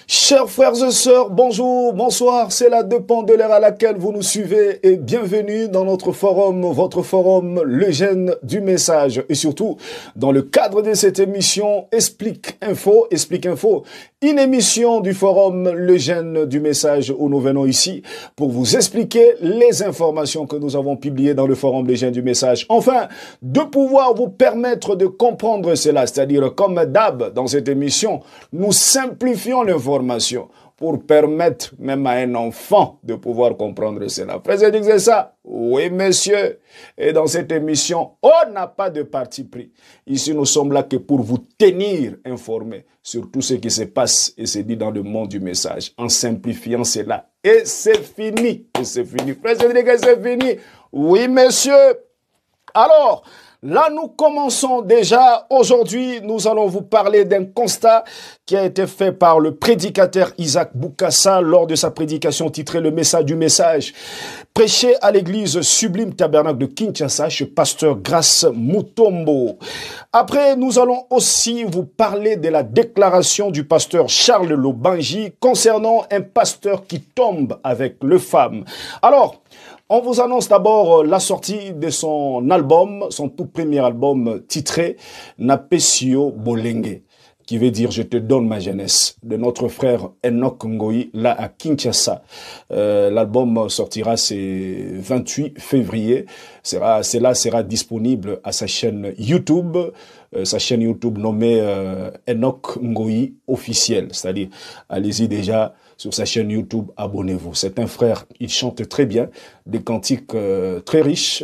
Chers frères et sœurs, bonjour, bonsoir, c'est la dépend de l'heure à laquelle vous nous suivez et bienvenue dans notre forum, votre forum, le gène du message. Et surtout, dans le cadre de cette émission Explique Info, une émission du forum, le gène du message où nous venons ici pour vous expliquer les informations que nous avons publiées dans le forum, le gène du message. Enfin, de pouvoir vous permettre de comprendre cela, c'est-à-dire comme d'hab dans cette émission, nous simplifions l'information pour permettre même à un enfant de pouvoir comprendre cela. Frère, disait ça? Oui, monsieur. Et dans cette émission, on n'a pas de parti pris. Ici, nous sommes là que pour vous tenir informés sur tout ce qui se passe et se dit dans le monde du message, en simplifiant cela. Et c'est fini. Et c'est fini. Frère, c'est fini. Oui, monsieur. Alors, là, nous commençons déjà. Aujourd'hui, nous allons vous parler d'un constat qui a été fait par le prédicateur Isaac Boukassa lors de sa prédication titrée « Le message du message », prêché à l'église Sublime Tabernacle de Kinshasa chez pasteur Grace Mutombo. Après, nous allons aussi vous parler de la déclaration du pasteur Charles Lobanji concernant un pasteur qui tombe avec le femme. Alors, on vous annonce d'abord la sortie de son album, son tout premier album titré « Napesio Bolenge », qui veut dire « Je te donne ma jeunesse » de notre frère Enoch Ngoyi, là à Kinshasa. L'album sortira ce 28 février. Cela sera disponible à sa chaîne YouTube nommée Enoch Ngoyi officiel. C'est-à-dire, allez-y déjà sur sa chaîne YouTube, abonnez-vous. C'est un frère, il chante très bien, des cantiques très riches,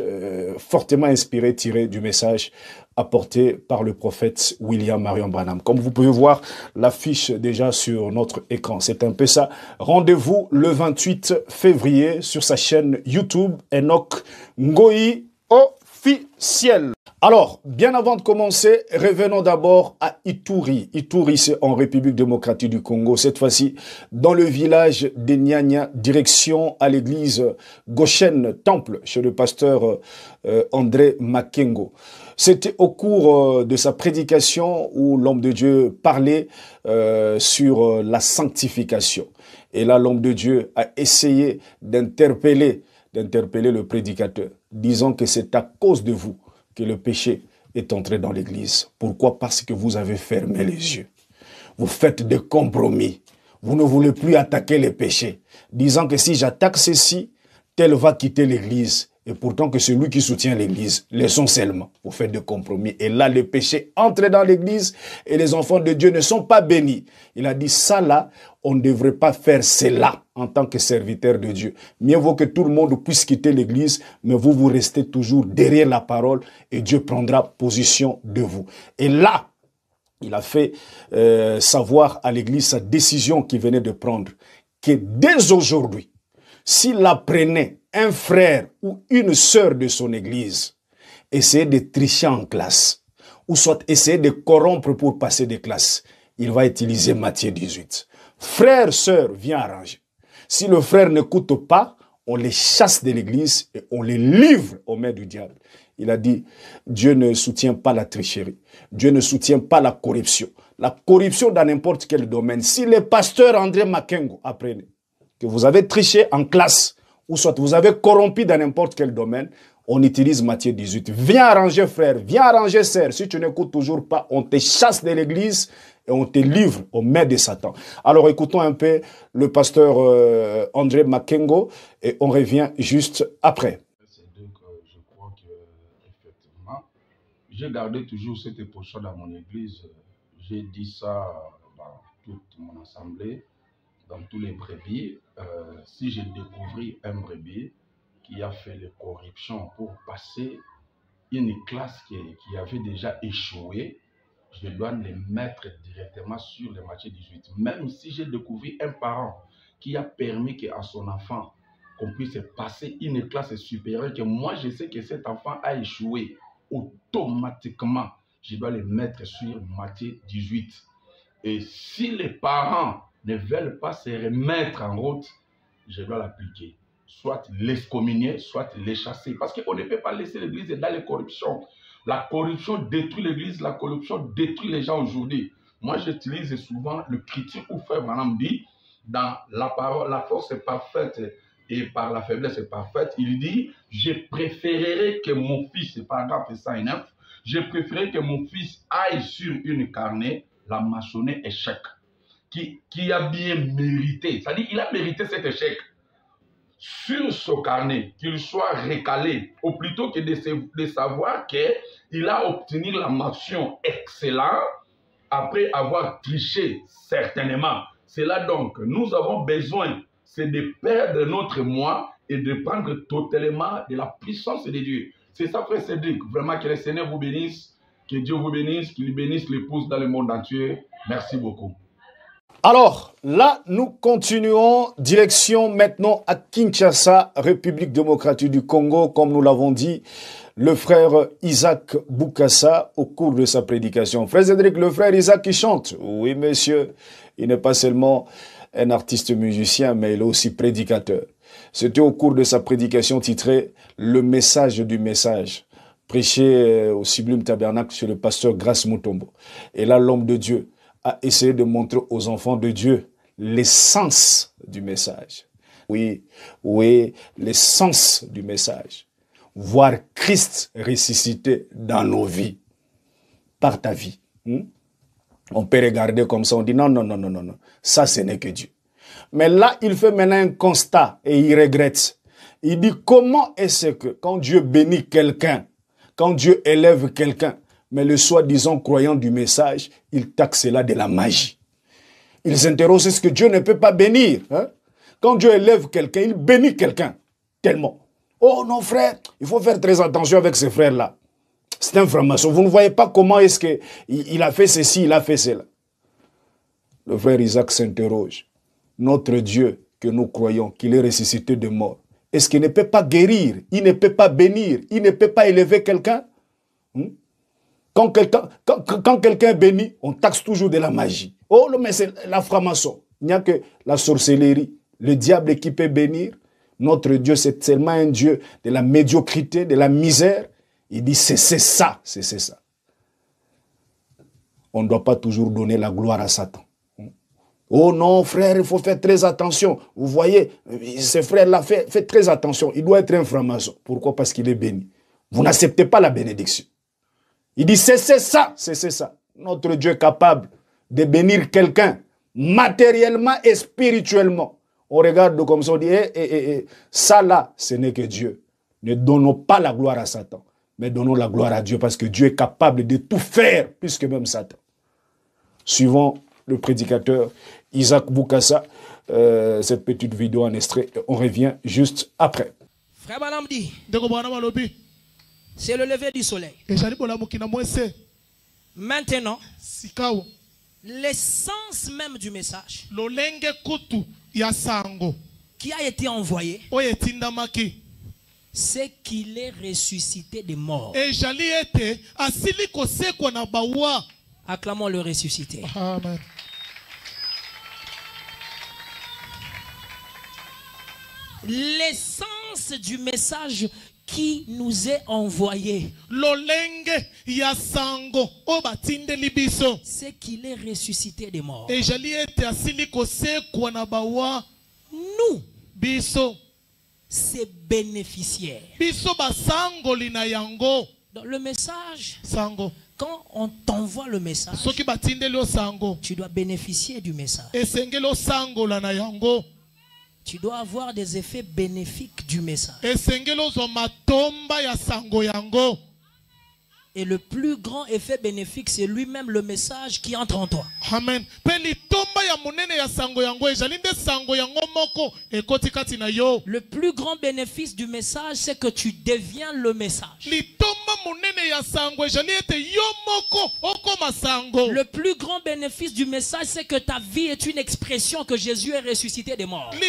fortement inspirés, tirés du message apporté par le prophète William Marion Branham. Comme vous pouvez voir l'affiche déjà sur notre écran, c'est un peu ça. Rendez-vous le 28 février sur sa chaîne YouTube, Enoch Ngoyi officiel. Alors, bien avant de commencer, revenons d'abord à Ituri. Ituri, c'est en République démocratique du Congo. Cette fois-ci, dans le village de Nyanya, direction à l'église Goshen Temple, chez le pasteur André Makengo. C'était au cours de sa prédication où l'homme de Dieu parlait sur la sanctification. Et là, l'homme de Dieu a essayé d'interpeller le prédicateur, disant que c'est à cause de vous que le péché est entré dans l'église. Pourquoi? Parce que vous avez fermé les yeux. Vous faites des compromis. Vous ne voulez plus attaquer les péchés, disant que si j'attaque ceci, tel va quitter l'église. Et pourtant que celui qui soutient l'église, laissons seulement. Vous faites des compromis. Et là, le péché entre dans l'église et les enfants de Dieu ne sont pas bénis. Il a dit ça là, on ne devrait pas faire cela en tant que serviteur de Dieu. Mieux vaut que tout le monde puisse quitter l'église, mais vous restez toujours derrière la parole et Dieu prendra position de vous. Et là, il a fait savoir à l'église sa décision qu'il venait de prendre, que dès aujourd'hui, s'il apprenait un frère ou une sœur de son église essayer de tricher en classe, ou soit essayer de corrompre pour passer des classes, il va utiliser Matthieu 18. Frère, sœur, viens arranger. Si le frère n'écoute pas, on les chasse de l'église et on les livre aux mains du diable. Il a dit, Dieu ne soutient pas la tricherie. Dieu ne soutient pas la corruption. La corruption dans n'importe quel domaine. Si le pasteur André Makengo apprenait que vous avez triché en classe, ou soit vous avez corrompu dans n'importe quel domaine, on utilise Matthieu 18. Viens arranger frère, viens arranger sœur. Si tu n'écoutes toujours pas, on te chasse de l'église et on te livre aux mains de Satan. Alors écoutons un peu le pasteur André Makengo et on revient juste après. C'est donc, je crois que effectivement, j'ai gardé toujours cette position dans mon église. J'ai dit ça dans toute mon assemblée, dans tous les brebis. Si j'ai découvert un brebis qui a fait les corruptions pour passer une classe qui avait déjà échoué, je dois les mettre directement sur le Matthieu 18. Même si j'ai découvert un parent qui a permis à son enfant qu'on puisse passer une classe supérieure, que moi je sais que cet enfant a échoué, automatiquement, je dois les mettre sur Matthieu 18. Et si les parents ne veulent pas se remettre en route, je dois l'appliquer. Soit l'excommunier, soit les chasser. Parce qu'on ne peut pas laisser l'église dans les corruptions. La corruption détruit l'église, la corruption détruit les gens aujourd'hui. moi j'utilise souvent le critique où Frère Branham dit, dans la parole, la force est parfaite et par la faiblesse est parfaite. Il dit, je préférerais que mon fils, c'est paragraphe 109, je préférerais que mon fils aille sur une carnée, la maçonner échec, qui a bien mérité, c'est-à-dire qu'il a mérité cet échec. Sur ce carnet, qu'il soit recalé, ou plutôt que de savoir qu'il a obtenu la mention excellente après avoir triché certainement. C'est là donc, nous avons besoin, c'est de perdre notre moi et de prendre totalement de la puissance de Dieu. C'est ça, frère Cédric. Vraiment, que le Seigneur vous bénisse, que Dieu vous bénisse, qu'il bénisse l'épouse dans le monde entier. Merci beaucoup. Alors, là, nous continuons, direction maintenant à Kinshasa, République démocratique du Congo, comme nous l'avons dit, le frère Isaac Boukassa au cours de sa prédication. Frère Cédric, le frère Isaac qui chante. Oui, monsieur, il n'est pas seulement un artiste musicien, mais il est aussi prédicateur. C'était au cours de sa prédication titrée « Le message du message », prêché au Sublime Tabernacle sur le pasteur Grace Mutombo. Et là, l'homme de Dieu a essayé de montrer aux enfants de Dieu l'essence du message. Oui, l'essence du message. Voir Christ ressuscité dans nos vies, par ta vie. On peut regarder comme ça, on dit non, ça ce n'est que Dieu. Mais là, il fait maintenant un constat et il regrette. Il dit comment est-ce que quand Dieu bénit quelqu'un, quand Dieu élève quelqu'un, mais le soi-disant croyant du message, il taxe cela de la magie. Il s'interroge, est-ce que Dieu ne peut pas bénir? Quand Dieu élève quelqu'un, il bénit quelqu'un tellement. Oh non frère, il faut faire très attention avec ces frères-là. C'est un franc-maçon. Vous ne voyez pas comment est-ce qu'il a fait ceci, il a fait cela. Le frère Isaac s'interroge. Notre Dieu que nous croyons, qu'il est ressuscité de mort, est-ce qu'il ne peut pas guérir? Il ne peut pas bénir? Il ne peut pas élever quelqu'un? Quand quelqu'un est béni, on taxe toujours de la magie. Oh, mais c'est la franc-maçon. Il n'y a que la sorcellerie. Le diable qui peut bénir. Notre Dieu, c'est seulement un Dieu de la médiocrité, de la misère. Il dit, c'est ça, c'est ça. On ne doit pas toujours donner la gloire à Satan. Oh non, frère, il faut faire très attention. Vous voyez, ce frère-là fait très attention. Il doit être un franc-maçon. Pourquoi? Parce qu'il est béni. Vous n'acceptez pas la bénédiction. Il dit, c'est ça. Notre Dieu est capable de bénir quelqu'un matériellement et spirituellement. On regarde comme ça, on dit, ça là, ce n'est que Dieu. Ne donnons pas la gloire à Satan, mais donnons la gloire à Dieu parce que Dieu est capable de tout faire, plus que même Satan. Suivant le prédicateur Isaac Boukassa, cette petite vidéo en extrait, on revient juste après. Frère Branham dit, c'est le lever du soleil. Maintenant, l'essence même du message qui a été envoyé, c'est qu'il est ressuscité des morts. Acclamons le ressuscité. Amen. L'essence du message qui nous est envoyé, c'est qu'il est ressuscité des morts. Nous, c'est bénéficiaire. Dans le message, quand on t'envoie le message, tu dois bénéficier du message. Tu dois avoir des effets bénéfiques du message. Et le plus grand effet bénéfique, c'est lui-même le message qui entre en toi. Amen. Le plus grand bénéfice du message, c'est que tu deviens le message. Le plus grand bénéfice du message, c'est que ta vie est une expression que Jésus est ressuscité des morts. On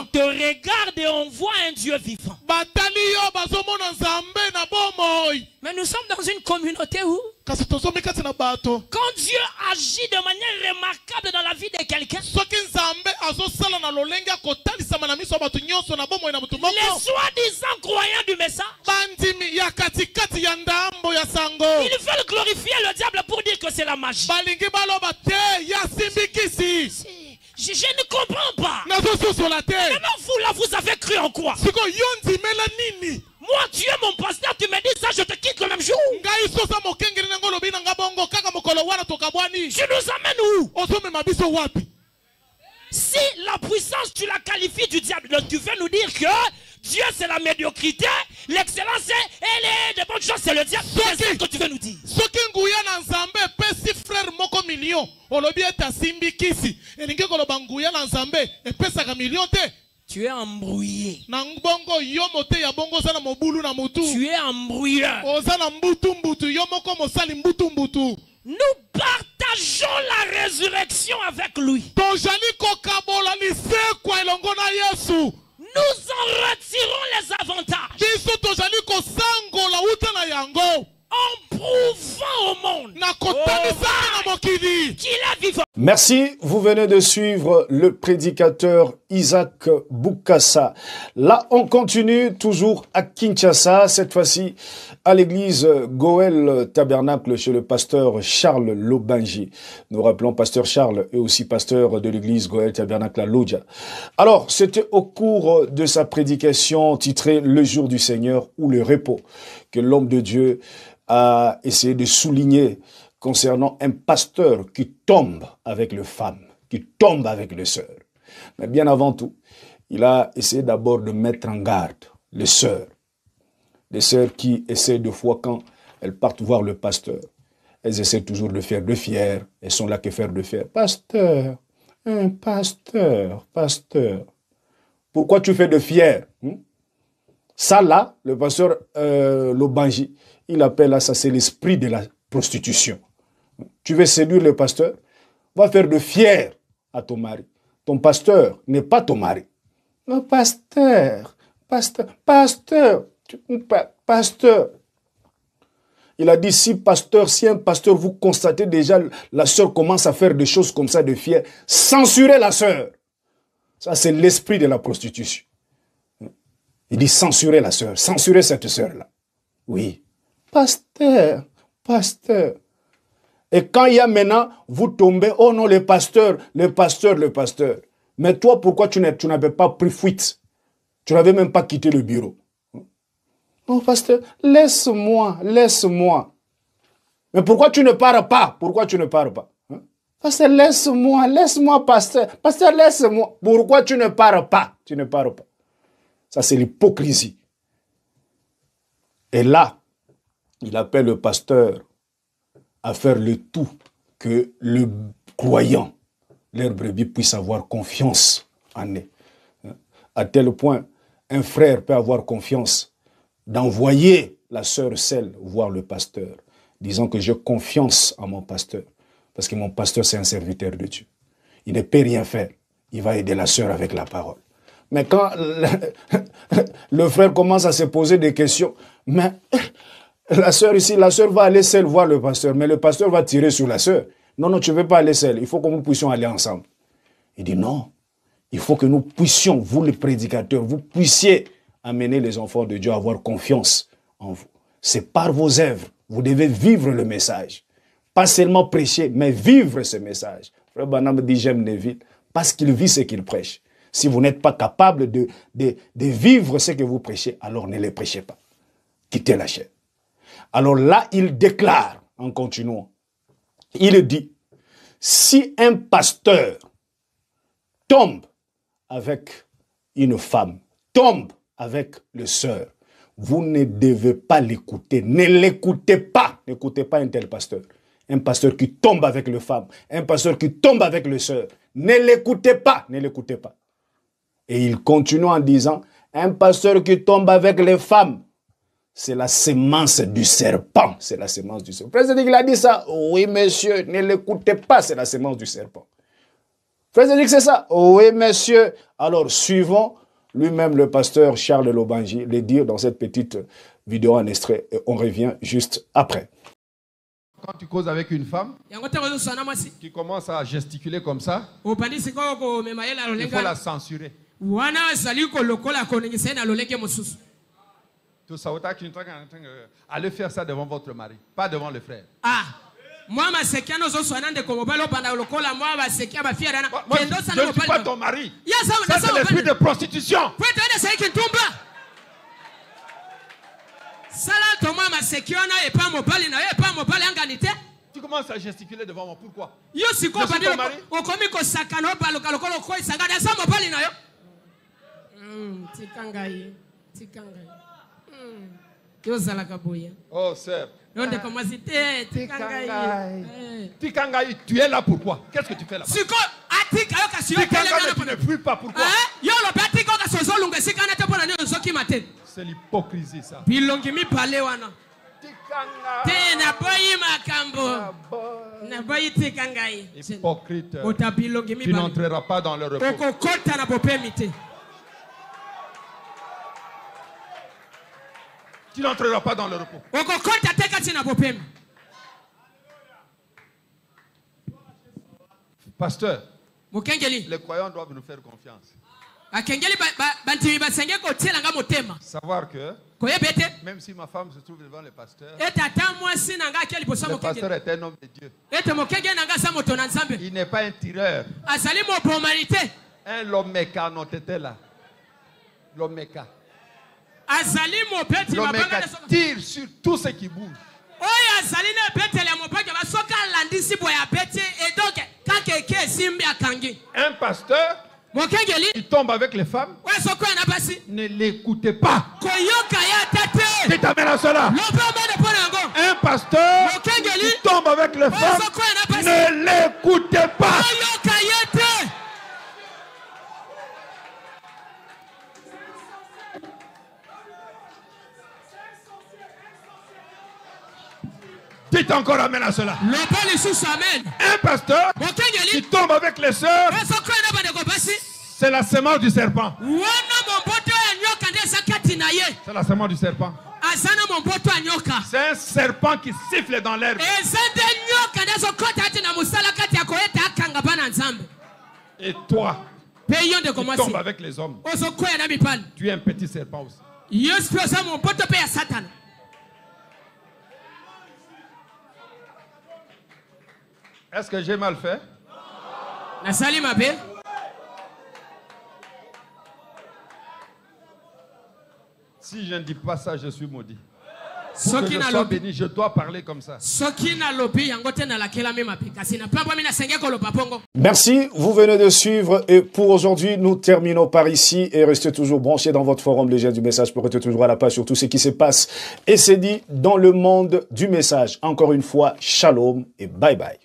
te regarde et on voit un Dieu vivant. Mais nous sommes dans une communauté où Quand Dieu agit de manière remarquable dans la vie de quelqu'un, les soi-disant croyants du message, ils veulent glorifier le diable pour dire que c'est la magie. Je ne comprends pas. Maintenant, vous là, vous avez cru en quoi? Moi, tu es mon pasteur, tu me dis ça, je te quitte le même jour. Tu nous amènes où? Si la puissance, tu la qualifies du diable, tu veux nous dire que Dieu c'est la médiocrité, l'excellence et les bonnes choses c'est le diable. C'est ce que tu veux nous dire. Tu es embrouillé. Tu es embrouilleur. Nous partageons la résurrection avec lui. Nous en retirons les avantages. En prouvant au monde qu'il est vivant. Merci, vous venez de suivre le prédicateur Isaac Boukassa. Là, on continue toujours à Kinshasa, cette fois-ci à l'église Goël Tabernacle chez le pasteur Charles Lobanji. Nous rappelons pasteur Charles et aussi pasteur de l'église Goël Tabernacle à Lodja. Alors, c'était au cours de sa prédication titrée « Le jour du Seigneur » ou « Le repos » que l'homme de Dieu a essayé de souligner concernant un pasteur qui tombe avec les femmes, qui tombe avec les sœurs. Mais bien avant tout, il a essayé d'abord de mettre en garde les sœurs qui essaient de fois quand elles partent voir le pasteur. Elles essaient toujours de faire de fier, elles sont là que faire de fier. Pasteur, pasteur, pourquoi tu fais de fier? Ça là, le pasteur Lobanji, il appelle ça, c'est l'esprit de la prostitution. Tu veux séduire le pasteur, va faire de fier à ton mari. Ton pasteur n'est pas ton mari. Non, pasteur. Il a dit, si un pasteur, vous constatez déjà, la sœur commence à faire des choses comme ça de fier, censurez la sœur. Ça, c'est l'esprit de la prostitution. Il dit, censurez la sœur, censurez cette sœur-là. Oui. Pasteur. Et quand il y a maintenant, vous tombez, oh non, le pasteur. Mais toi, pourquoi tu n'avais pas pris fuite? Tu n'avais même pas quitté le bureau. Non, pasteur, laisse-moi. Mais pourquoi tu ne pars pas? Pasteur, laisse-moi, pasteur. Pasteur, laisse-moi. Pourquoi tu ne pars pas? Ça, c'est l'hypocrisie. Et là, il appelle le pasteur à faire le tout que le croyant, leur brebis, puisse avoir confiance en eux. À tel point, un frère peut avoir confiance d'envoyer la sœur celle voir le pasteur, disant que j'ai confiance en mon pasteur, parce que mon pasteur c'est un serviteur de Dieu. Il ne peut rien faire, il va aider la sœur avec la parole. Mais quand le frère commence à se poser des questions, mais la sœur va aller seule voir le pasteur, mais le pasteur va tirer sur la sœur. Non, tu ne veux pas aller seule, il faut que nous puissions aller ensemble. Il dit non, il faut que nous puissions, vous les prédicateurs, vous puissiez amener les enfants de Dieu à avoir confiance en vous. C'est par vos œuvres, vous devez vivre le message. Pas seulement prêcher, mais vivre ce message. Frère Branham dit j'aime Neville parce qu'il vit ce qu'il prêche. Si vous n'êtes pas capable de vivre ce que vous prêchez, alors ne les prêchez pas. Quittez la chair. Alors là, il déclare, en continuant, il dit, si un pasteur tombe avec une femme, tombe avec le sœur, vous ne devez pas l'écouter. Ne l'écoutez pas. N'écoutez pas un tel pasteur. Un pasteur qui tombe avec le femme, un pasteur qui tombe avec le sœur. Ne l'écoutez pas. Ne l'écoutez pas. Et il continue en disant, un pasteur qui tombe avec les femmes, c'est la sémence du serpent. C'est la sémence du serpent. Frère Zédik, il a dit ça. Oui, monsieur, ne l'écoutez pas, c'est la sémence du serpent. Frère Zédik, c'est ça. Oui, monsieur. Alors, suivons lui-même le pasteur Charles Lobanji le dire dans cette petite vidéo en extrait. Et on revient juste après. Quand tu causes avec une femme qui commence à gesticuler comme ça, il faut la censurer. Tout ça, allez faire ça devant votre mari, pas devant le frère. Ah. Moi, je ne suis pas ton mari. Ça, c'est l'esprit de prostitution. Tu commences à gesticuler devant moi. Pourquoi? Je suis ton mari. Oh, sœur. Tikangaï, tu es là pourquoi? Qu'est-ce que tu fais là-bas? Tikangaï, tu ne fuis pas, pourquoi? C'est l'hypocrisie, ça. Hypocrite, tu n'entreras pas dans le repos. Tu n'entreras pas dans le repos. Pasteur, les croyants doivent nous faire confiance. Savoir que même si ma femme se trouve devant le pasteur est un homme de Dieu. Il n'est pas un tireur. Un lomeka non t'étais là. Lomeka. Lomeka tire sur tout ce qui bouge. Un pasteur qui tombe avec les femmes, ne l'écoutez pas. Qui t'amène à cela? Un pasteur qui tombe avec les femmes, ne l'écoutez pas. Dites encore amen à cela. Un pasteur qui tombe avec les sœurs, c'est la semence du serpent. C'est la semence du serpent. C'est un serpent qui siffle dans l'herbe. Et toi, qui tombes avec les hommes, tu es un petit serpent aussi. Est-ce que j'ai mal fait? Si je ne dis pas ça, je suis maudit. Pour que je sois béni, je dois parler comme ça. Merci, vous venez de suivre et pour aujourd'hui, nous terminons par ici et restez toujours branchés dans votre forum Les Jeunes du Message pour être toujours à la page sur tout ce qui se passe et c'est dit dans le monde du message. Encore une fois, shalom et bye bye.